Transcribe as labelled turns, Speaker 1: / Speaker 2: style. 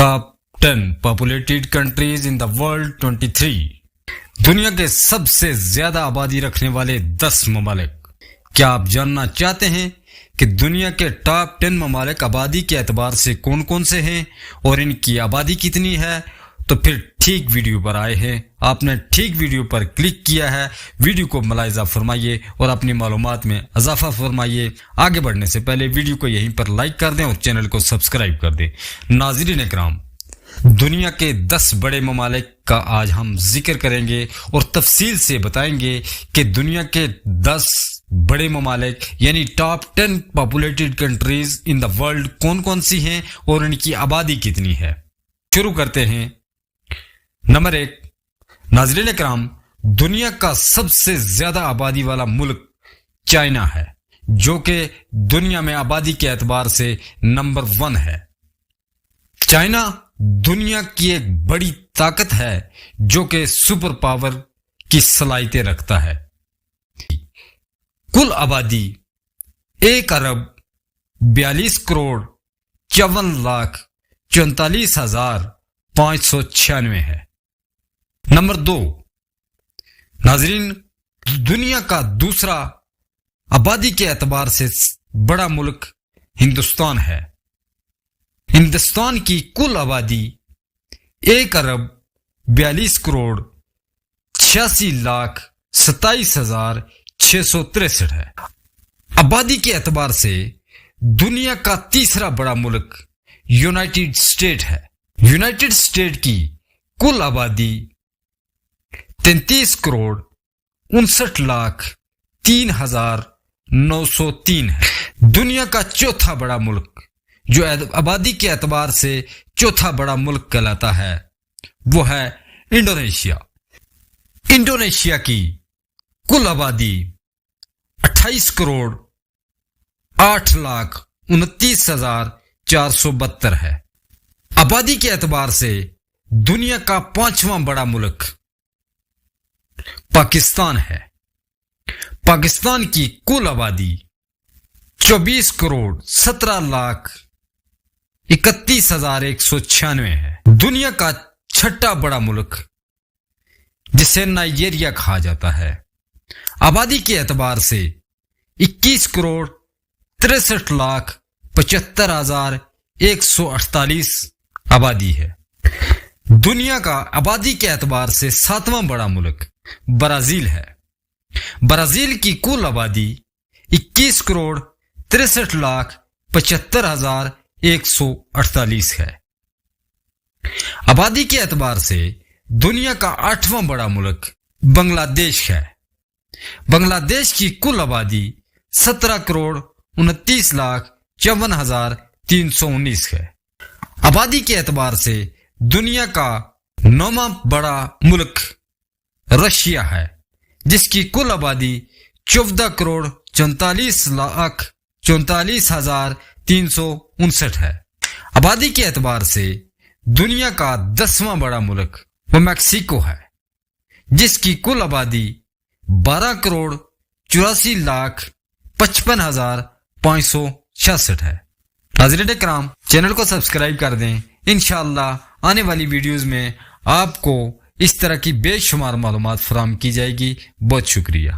Speaker 1: Top 10 populated countries in the world 23 دنیا کے سب سے زیادہ آبادی رکھنے والے 10 ممالک۔ کیا آپ جاننا چاہتے ہیں کہ دنیا کے ٹاپ 10 ممالک آبادی کے اعتبار سے کون کون سے ہیں اور ان کی آبادی کتنی ہے؟ تو پھر ٹھیک ویڈیو پر آئے ہیں، آپ نے ٹھیک ویڈیو پر کلک کیا ہے۔ ویڈیو کو ملاحظہ فرمائیے اور اپنی معلومات میں اضافہ فرمائیے۔ آگے بڑھنے سے پہلے ویڈیو کو یہیں پر لائک کر دیں اور چینل کو سبسکرائب کر دیں۔ ناظرین اکرام، دنیا کے 10 بڑے ممالک کا آج ہم ذکر کریں گے اور تفصیل سے بتائیں گے کہ دنیا کے 10 بڑے ممالک یعنی top 10 populated countries in the world کون کون سی ہیں اور ان کی آبادی کتنی ہے۔ شروع کرتے ہیں۔ نمبر 1، ناظرین اکرام، دنیا کا سب سے زیادہ آبادی والا ملک چائنا ہے، جو کہ دنیا میں آبادی کے اعتبار سے نمبر 1 ہے۔ چائنا دنیا کی ایک بڑی طاقت ہے جو کہ سپر پاور کی صلاحیتیں رکھتا ہے۔ کل آبادی 1 ارب 42 کروڑ 54 لاکھ 44,596 ہے۔ نمبر 2، ناظرین، دنیا کا دوسرا آبادی کے اعتبار سے بڑا ملک ہندوستان ہے۔ ہندوستان کی کل آبادی 1 ارب 42 کروڑ 86 لاکھ 27,663 ہے۔ آبادی کے اعتبار سے دنیا کا تیسرا بڑا ملک یونائٹڈ اسٹیٹ ہے۔ یونائٹڈ اسٹیٹ کی کل آبادی 33 کروڑ 59 لاکھ 3,903 ہے۔ دنیا کا چوتھا بڑا ملک جو آبادی کے اعتبار سے چوتھا بڑا ملک کہلاتا ہے وہ ہے انڈونیشیا۔ انڈونیشیا کی کل آبادی 28 کروڑ 8 لاکھ 29,472 ہے۔ آبادی کے اعتبار سے دنیا کا 5واں بڑا ملک پاکستان ہے۔ پاکستان کی کل آبادی 24 کروڑ 17 لاکھ 31,196 ہے۔ دنیا کا چھٹا بڑا ملک جسے نائجیریا کہا جاتا ہے، آبادی کے اعتبار سے 21 کروڑ 63 لاکھ 75,148 آبادی ہے۔ دنیا کا آبادی کے اعتبار سے 7واں بڑا ملک برازیل ہے۔ برازیل کی کل آبادی 21 کروڑ 63 لاکھ 75,148 ہے۔ آبادی کے اعتبار سے دنیا کا 8واں بڑا ملک بنگلہ دیش ہے۔ بنگلہ دیش کی کل آبادی 17 کروڑ 29 لاکھ 54,319 ہے۔ آبادی کے اعتبار سے دنیا کا 9واں بڑا ملک رشیا ہے، جس کی کل آبادی 14 کروڑ 44 لاکھ 44,359 ہے۔ آبادی کے اعتبار سے دنیا کا 10واں بڑا ملک وہ میکسیکو ہے، جس کی کل آبادی 12 کروڑ 84 لاکھ 55,566 ہے۔ ناظرین اکرام، چینل کو سبسکرائب کر دیں۔ انشاءاللہ آنے والی ویڈیوز میں آپ کو اس طرح کی بے شمار معلومات فراہم کی جائے گی۔ بہت شکریہ۔